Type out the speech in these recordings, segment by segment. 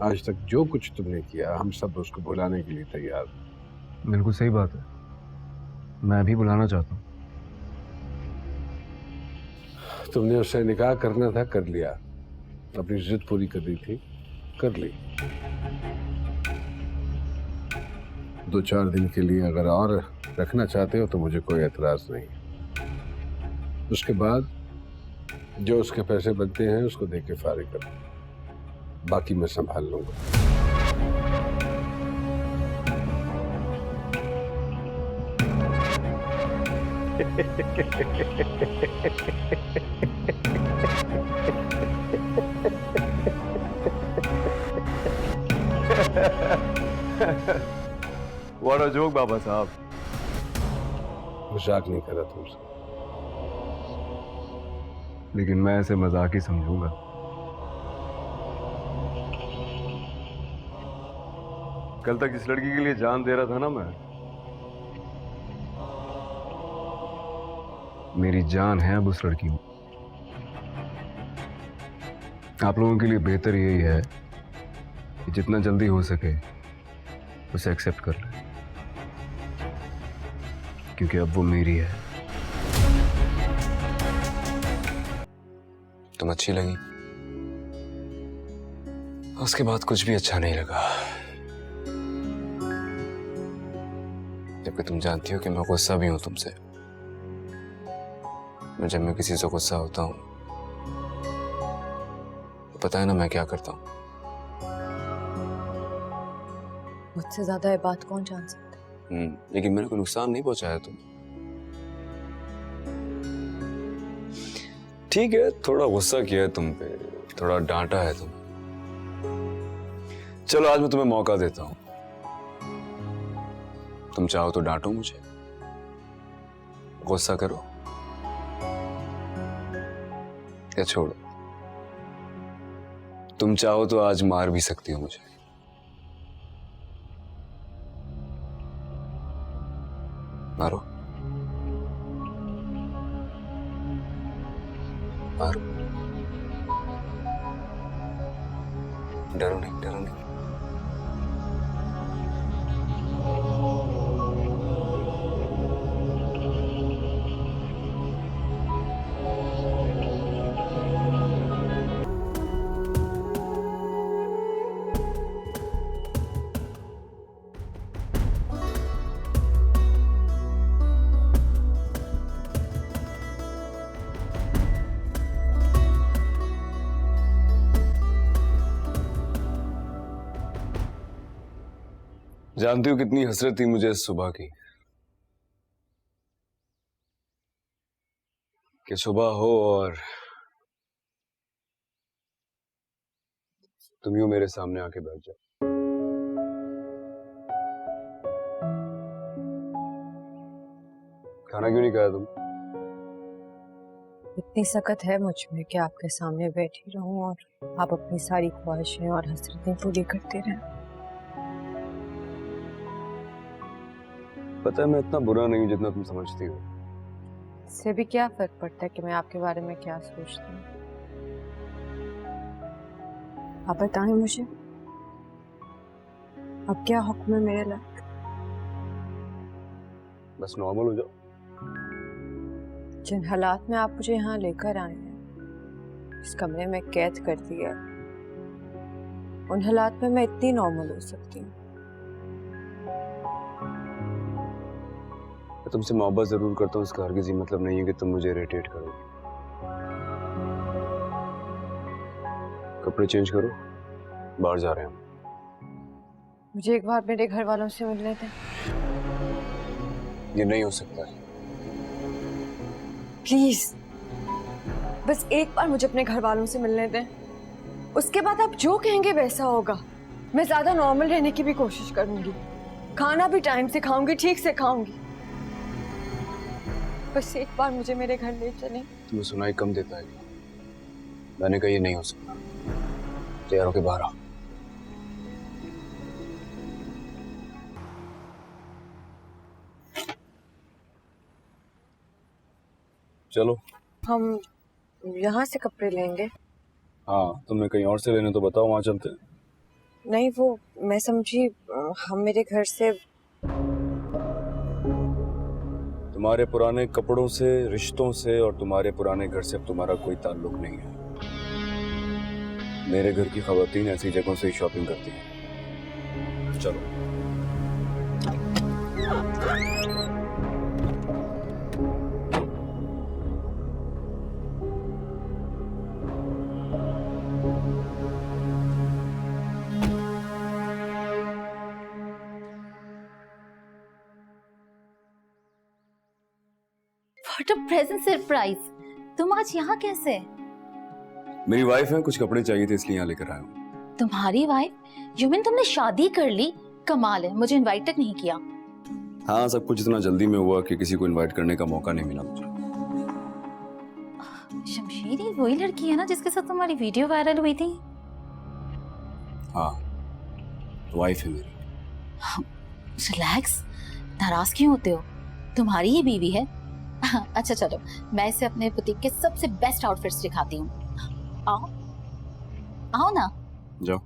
आज तक जो कुछ तुमने किया हम सब उसको भुलाने के लिए तैयार। बिल्कुल सही बात है, मैं भी बुलाना चाहता हूँ। तुमने उससे निकाह करना था, कर लिया। अपनी जिद पूरी करनी थी, कर ली। 2-4 दिन के लिए अगर और रखना चाहते हो तो मुझे कोई एतराज नहीं। उसके बाद जो उसके पैसे बनते हैं उसको दे के फारिग कर दो, बाकी मैं संभाल लूंगा। व्हाट अ जोक बाबा साहब। मजाक नहीं कर रहा तुमसे। लेकिन मैं इसे मजाक ही समझूंगा। कल तक जिस लड़की के लिए जान दे रहा था ना मैं, मेरी जान है अब उस लड़की में। आप लोगों के लिए बेहतर यही है कि जितना जल्दी हो सके उसे एक्सेप्ट कर ले, क्योंकि अब वो मेरी है। तुम अच्छी लगी, उसके बाद कुछ भी अच्छा नहीं लगा। जबकि तुम जानती हो कि मैं गुस्सा भी हूं तुमसे। जब मैं किसी से गुस्सा होता हूं तो पता है ना मैं क्या करता हूं। मुझसे ज्यादा ये बात कौन जान सकता है? लेकिन मैंने कोई नुकसान नहीं पहुंचाया तुम। ठीक है, थोड़ा गुस्सा किया है तुम पे, थोड़ा डांटा है तुम। चलो आज मैं तुम्हें मौका देता हूं। तुम चाहो तो डांटो मुझे, गुस्सा करो या छोड़ो। तुम चाहो तो आज मार भी सकती हो मुझे। मारो मारो, डरो नहीं, डरो नहीं। जानती हो कितनी हसरत थी मुझे इस सुबह की, कि सुबह हो और तुम यूं मेरे सामने आके बैठ जाओ। खाना क्यों नहीं खाया तुम? इतनी सकत है मुझ में कि आपके सामने बैठी रहूं और आप अपनी सारी ख्वाहिशें और हसरतें पूरी करते रहें। पता है मैं इतना बुरा नहीं हूं जितना तुम समझती हो। इससे भी क्या फर्क पड़ता है कि मैं आपके बारे में क्या सोचती हूँ? आप बताएं मुझे, अब क्या हुक्म है मेरे लायक? बस नॉर्मल हो जाओ। जिन हालात में आप मुझे यहाँ लेकर आए हैं, इस कमरे में कैद कर दिया, उन हालात में मैं इतनी नॉर्मल हो सकती हूँ। मैं तुमसे मोहब्बत जरूर करता हूँ, इसका हरगिज़ ये मतलब नहीं है कि तुम मुझे इरिटेट करोगे। कपड़े चेंज करो, बाहर जा रहे हैं हम। मुझे एक बार मेरे घर वालों से मिलने दें। ये नहीं हो सकता। प्लीज, बस एक बार मुझे अपने घर वालों से मिलने दें। उसके बाद आप जो कहेंगे वैसा होगा। मैं ज्यादा नॉर्मल रहने की भी कोशिश करूंगी, खाना भी टाइम से खाऊंगी, ठीक से खाऊंगी। बस एक बार मुझे मेरे घर ले चलें। तुम्हें सुनाई कम देता है? मैंने कहा ये नहीं हो सकता। तैयार होके बाहर आओ। चलो। हम यहाँ से कपड़े लेंगे? हाँ, तुम्हें कहीं और से लेने तो बताओ, वहां चलते हैं। नहीं वो मैं समझी हम मेरे घर से तुम्हारे पुराने कपड़ों से, रिश्तों से और तुम्हारे पुराने घर से अब तुम्हारा कोई ताल्लुक नहीं है। मेरे घर की खवातीन ऐसी जगहों से ही शॉपिंग करती हैं। चलो। What a present surprise. तुम आज यहाँ कैसे? मेरी वाइफ है, कुछ कपड़े चाहिए थे इसलिए यहाँ लेकर आया हूँ। तुम्हारी वाइफ? यू मीन तुमने शादी कर ली? कमाल है, मुझे इनवाइट तक नहीं किया। हाँ, सब कुछ इतना जल्दी में हुआ कि किसी को इनवाइट करने का मौका नहीं मिला मुझे। शमशीर ही वही लड़की है ना जिसके साथ तुम्हारी वीडियो वायरल हुई थी? हाँ, वाइफ है मेरी। रिलैक्स, नाराज क्यों होते हो? तुम्हारी ही बीवी है। अच्छा चलो, मैं इसे अपने बुटीक के सबसे बेस्ट आउटफिट्स दिखाती हूँ। आओ आओ ना। जाओ।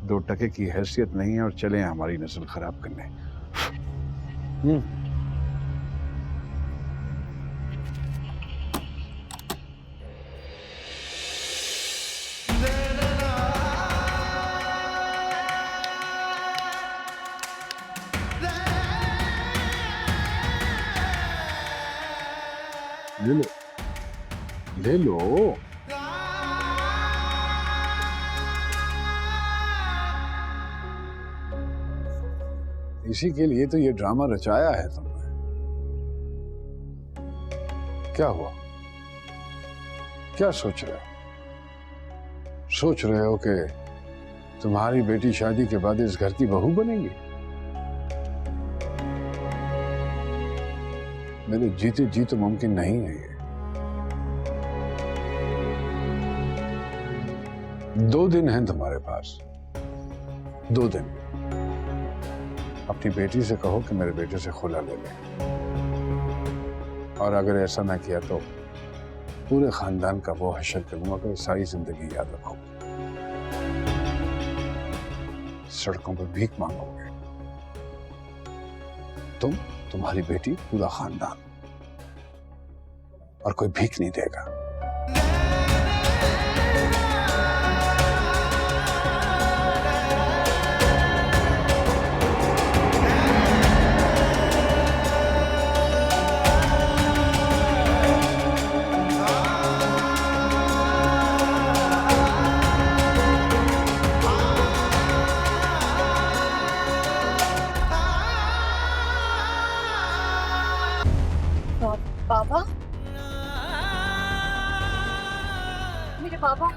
दो टके की हैसियत नहीं है और चले हमारी नस्ल खराब करने। ले लो, ले लो। इसी के लिए तो ये ड्रामा रचाया है तुमने। क्या हुआ? क्या सोच रहे हो? सोच रहे हो कि तुम्हारी बेटी शादी के बाद इस घर की बहू बनेगी? मेरे जीते जी तो मुमकिन नहीं है ये। 2 दिन हैं तुम्हारे पास, 2 दिन। अपनी बेटी से कहो कि मेरे बेटे से खुला ले ले, और अगर ऐसा ना किया तो पूरे खानदान का वो हश्र करूंगा कि सारी जिंदगी याद रखोगे। सड़कों पर भीख मांगोगे तुम, तुम्हारी बेटी, पूरा खानदान, और कोई भीख नहीं देगा। पापा, मेरे पापा,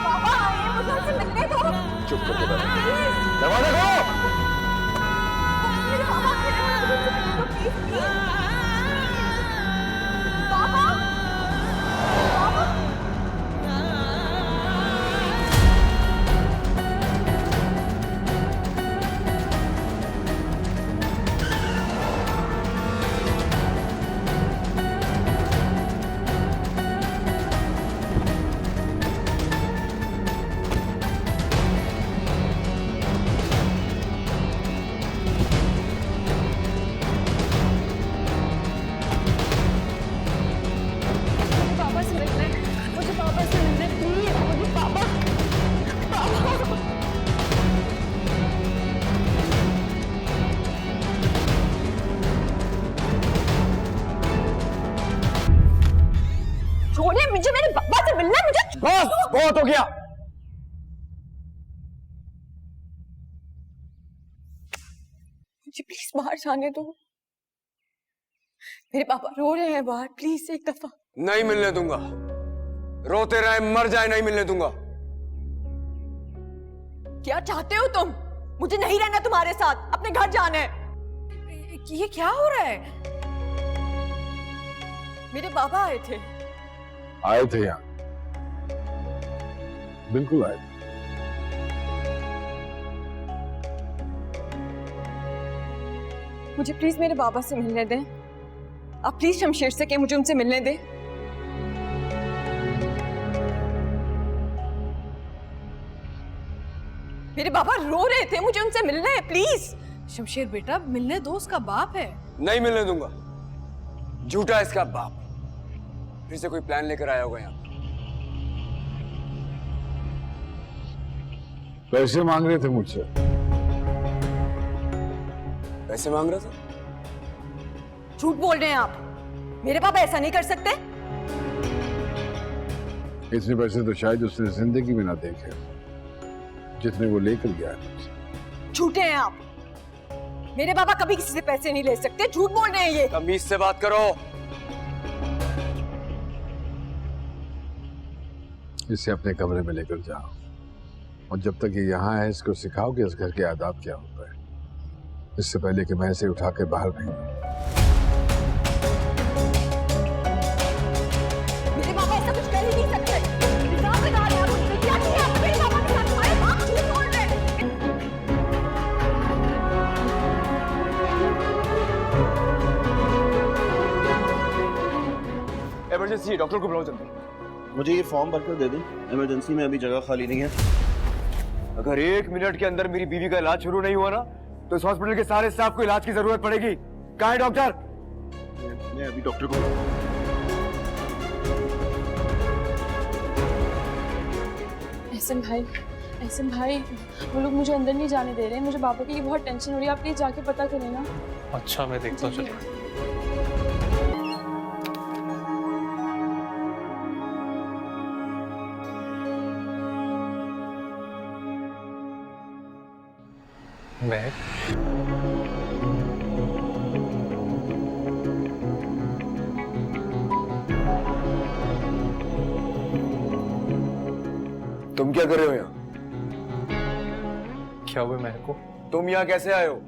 पापा आइए, मुझे उनसे मिलने दो। चुप करके बैठो। दरवाजा खोलो। मेरे पापा आइए, मुझे उनसे मिलने दो, प्लीज प्लीज। पापा, पापा। मुझे मेरे पापा से मिलना है, मुझे बस बहुत हो गया। मुझे प्लीज बाहर जाने दो। मेरे पापा रो रहे हैं बाहर, प्लीज एक दफा। नहीं मिलने दूंगा, रोते रहे मर जाए, नहीं मिलने दूंगा। क्या चाहते हो तुम? मुझे नहीं रहना तुम्हारे साथ, अपने घर जाना है। ये क्या हो रहा है? मेरे बाबा आए थे। आए थे यहाँ, बिल्कुल आए थे। मुझे प्लीज मेरे बाबा से मिलने दें। आप प्लीज शमशेर से कहें मुझे उनसे मिलने दें। मेरे बाबा रो रहे थे, मुझे उनसे मिलना है प्लीज। शमशेर बेटा, मिलने दो, उसका बाप है। नहीं मिलने दूंगा। झूठा है इसका बाप। फिर से कोई प्लान लेकर आया होगा यहाँ। पैसे मांग रहे थे मुझसे। पैसे मांग रहा था? झूठ बोल रहे हैं आप। मेरे पापा ऐसा नहीं कर सकते। इतने पैसे तो शायद उसने जिंदगी में ना देखे जितने वो लेकर गया है मुझसे। झूठे हैं आप। मेरे पापा कभी किसी से पैसे नहीं ले सकते। झूठ बोल रहे हैं ये। तमीज से बात करो। इसे अपने कमरे में लेकर जाओ और जब तक ये यहाँ है इसको सिखाओ कि इस घर के आदाब क्या होता है, इससे पहले कि मैं इसे उठा के बाहर भेजूं। मेरे पापा ऐसा कुछ कर ही नहीं सकते। हिसाब लगा रहे हैं आप उनसे। क्या किया आपने मेरे पापा के साथ? हमारे बाप झूठ बोल रहे हैं। इमरजेंसी है, डॉक्टर को बुलाओ जल्दी। मुझे ये फॉर्म भरकर दे दें, इमरजेंसी में अभी जगह खाली नहीं है। अगर 1 मिनट के अंदर मेरी बीवी का इलाज शुरू नहीं हुआ ना तो इस हॉस्पिटल के सारे स्टाफ को इलाज की जरूरत पड़ेगी। कहाँ है डॉक्टर? मैं अभी डॉक्टर को एहसन भाई, वो लोग मुझे अंदर नहीं जाने दे रहे हैं। मुझे पापा की बहुत टेंशन हो रही है। आप प्लीज जाके पता करें ना। अच्छा, मैं देखता हूँ। चलो। मैं तुम क्या कर रहे हो यहाँ? क्या हुआ मेरे को? तुम यहाँ कैसे आए हो?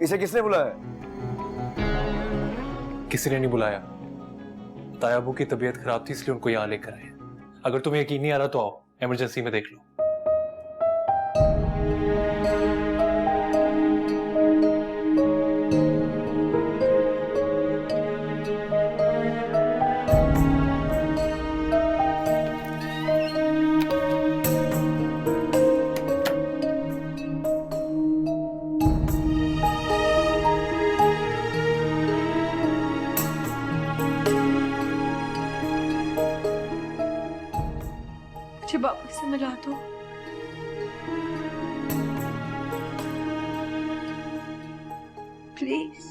इसे किसने बुलाया? किसी ने नहीं बुलाया। तायाबू की तबीयत खराब थी इसलिए उनको यहाँ लेकर आए। अगर तुम्हें यकीन नहीं आ रहा तो आओ, इमरजेंसी में देख लो। मुझे बाबा से मिला दो। प्लीज।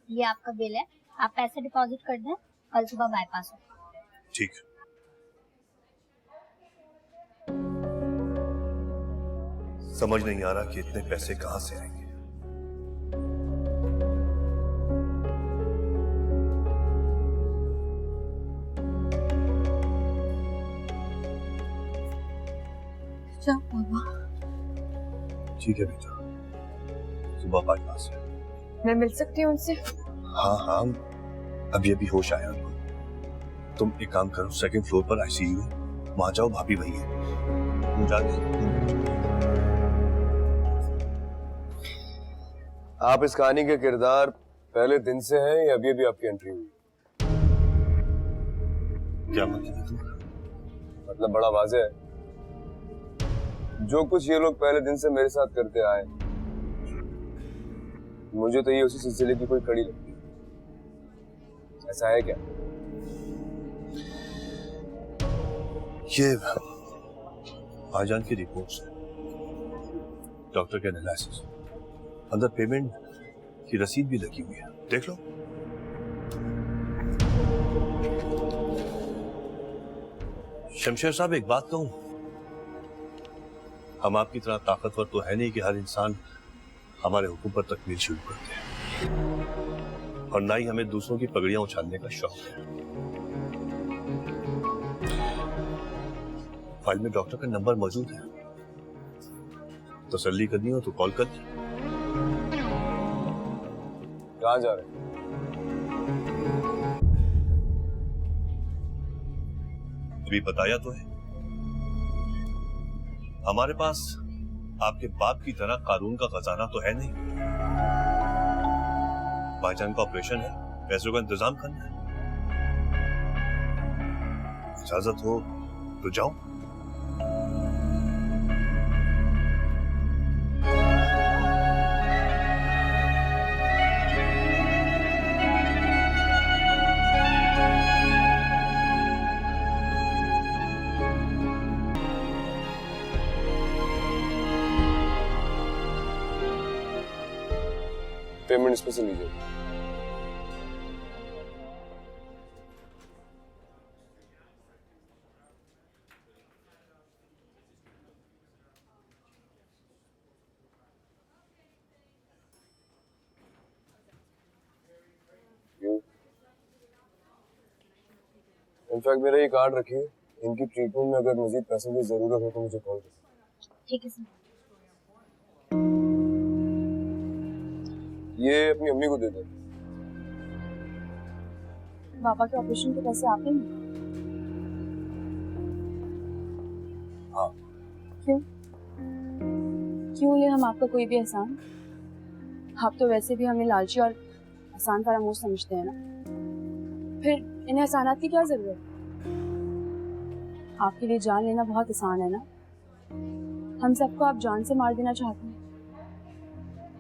ये आपका बिल है, आप पैसे डिपॉजिट कर दें, कल सुबह बाईपास हो। ठीक है। समझ नहीं आ रहा कि इतने पैसे कहां से आएंगे। बाबा, ठीक है बेटा, सुबह बाईपास है। मैं मिल सकती हूँ उनसे? हाँ, अभी अभी होश आया उनको। तुम एक काम करो, 2nd फ्लोर पर आईसीयू है, वहां जाओ, भाभी वही है। तुम जाके आप इस कहानी के किरदार पहले दिन से हैं या अभी अभी आपकी एंट्री हुई? क्या मतलब? मतलब बड़ा वाज़ेह है। जो कुछ ये लोग पहले दिन से मेरे साथ करते आए, मुझे तो ये उसी सिलसिले की कोई कड़ी लगती है। ऐसा है क्या? ये भाईजान की रिपोर्ट्स है, डॉक्टर के एनालिसिस, अंदर पेमेंट की रसीद भी लगी हुई है, देख लो। शमशेर साहब, एक बात कहूं, हम आपकी तरह ताकतवर तो है नहीं कि हर इंसान हमारे हुक्म पर तकमील शुरू कर दे, और ना ही हमें दूसरों की पगड़ियां उछालने का शौक है। फाइल में डॉक्टर का नंबर मौजूद है, तसल्ली करनी हो तो कॉल कर। कहाँ जा रहे हैं? अभी बताया तो है, हमारे पास आपके बाप की तरह कानून का खजाना तो है नहीं। भाईजान का ऑपरेशन है, पैसों का इंतजाम करना है। इजाजत हो तो जाओ। पेमेंट इसमें से लीजिए। इनफैक्ट मेरा ये कार्ड रखिए, इनकी ट्रीटमेंट में अगर मजीद पैसों की जरूरत हो तो मुझे कॉल करें। ठीक है सर। ये अपनी अम्मी को दे दो। पापा के ऑपरेशन के पैसे आप देंगे? हाँ। क्यों? क्यों ले हम आपका कोई भी एहसान? आप तो वैसे भी हमें लालची और एहसान फरामोश समझते हैं ना, फिर इन्हें एहसानात की क्या जरूरत? आपके लिए जान लेना बहुत आसान है ना, हम सबको आप जान से मार देना चाहते हैं,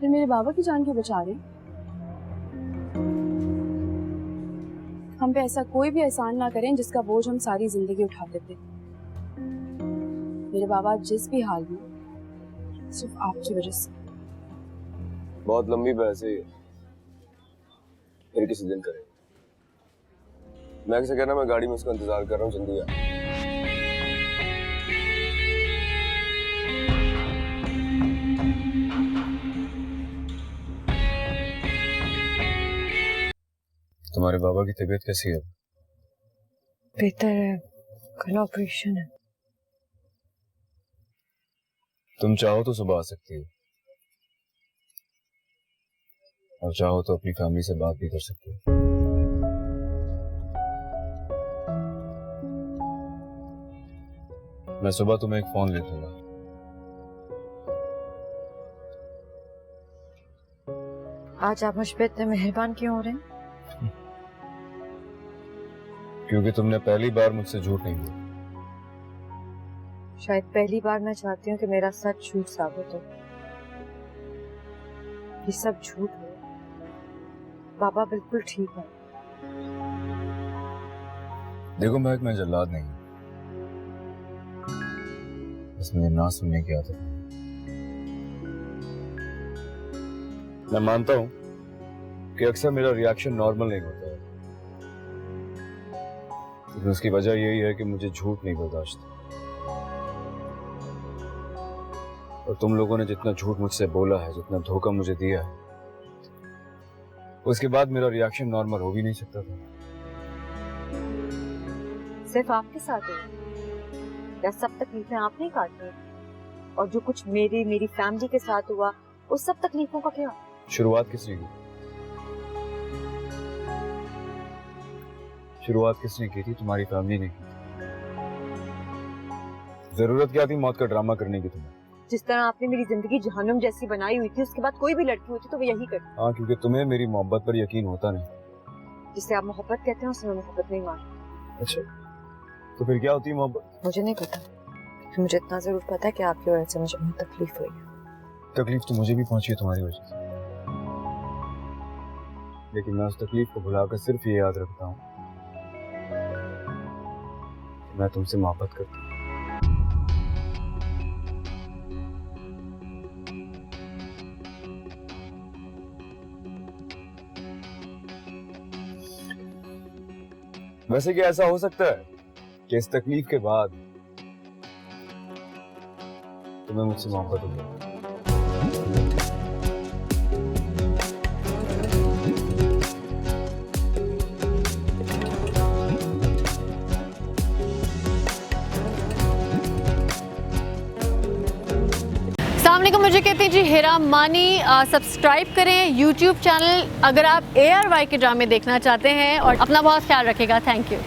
फिर मेरे बाबा की जान क्यों बचा रहे? हम पे ऐसा कोई भी एहसान ना करें जिसका बोझ हम सारी जिंदगी उठाते थे। मेरे बाबा जिस भी हाल में, सिर्फ आपकी वजह से। बहुत लंबी बहस है ये, फिर किसी दिन करें। मैं से कहना, मैं गाड़ी में उसका इंतजार कर रहा हूँ, जल्दी आ। तुम्हारे बाबा की तबीयत कैसी है? बेहतर है, कल ऑपरेशन है। तुम चाहो तो सुबह आ सकती हो, और चाहो तो अपनी फैमिली से बात भी कर सकती हो। मैं सुबह तुम्हें एक फोन ले दूंगा। आज आप मुझ पे इतने मेहरबान क्यों हो रहे हैं? क्योंकि तुमने पहली बार मुझसे झूठ नहीं बोला। शायद पहली बार मैं चाहती हूँ कि मेरा सच झूठ साबित हो। ये सब झूठ है। बाबा बिल्कुल ठीक है। देखो महक, मैं जल्लाद नहीं, बस मुझे ना सुनने की आदत है। मैं मानता हूं कि अक्सर मेरा रिएक्शन नॉर्मल नहीं होता है, लेकिन उसकी वजह यही है कि मुझे झूठ नहीं बर्दाश्त। और तुम लोगों ने जितना झूठ मुझसे बोला है, जितना धोखा मुझे दिया है, उसके बाद मेरा रिएक्शन नॉर्मल हो भी नहीं सकता था। सिर्फ आपके साथ हुआ या सब तकलीफें आपने काटी? और जो कुछ मेरी फैमिली के साथ हुआ, उस सब तकलीफों का क्या? शुरुआत किसने की? शुरुआत किसने की थी? तुम्हारी फैमिली ने की। जरूरत क्या थी मौत का ड्रामा करने की तुम्हें? जिस तरह आपने मेरी जिंदगी जहन्नुम जैसी बनाई हुई थी, उसके बाद कोई भी लड़की होती तो वो यही करती। हाँ, क्योंकि तुम्हें मेरी मोहब्बत पर यकीन होता नहीं। जिसे आप मोहब्बत कहते हैं, उसमें मोहब्बत नहीं मानती। अच्छा, तो फिर क्या होती है मोहब्बत? मुझे नहीं पता, मुझे इतना जरूर पता है कि आपकी वजह से मुझे बहुत तकलीफ हुई है। तकलीफ तो मुझे भी पहुंची है तुम्हारी वजह से। लेकिन मैं उस तकलीफ को भुलाकर सिर्फ ये याद रखता हूँ कि मैं तुमसे मोहब्बत करता हूँ। वैसे क्या ऐसा हो सकता है कि इस तकलीफ के बाद तुम्हें मुझसे मोहब्बत हो गई? सामने को मुझे कहते हैं जी हिरा मानी। सब्सक्राइब करें यूट्यूब चैनल अगर आप ARY के ड्रामे देखना चाहते हैं और अपना बहुत ख्याल रखिएगा। Thank you.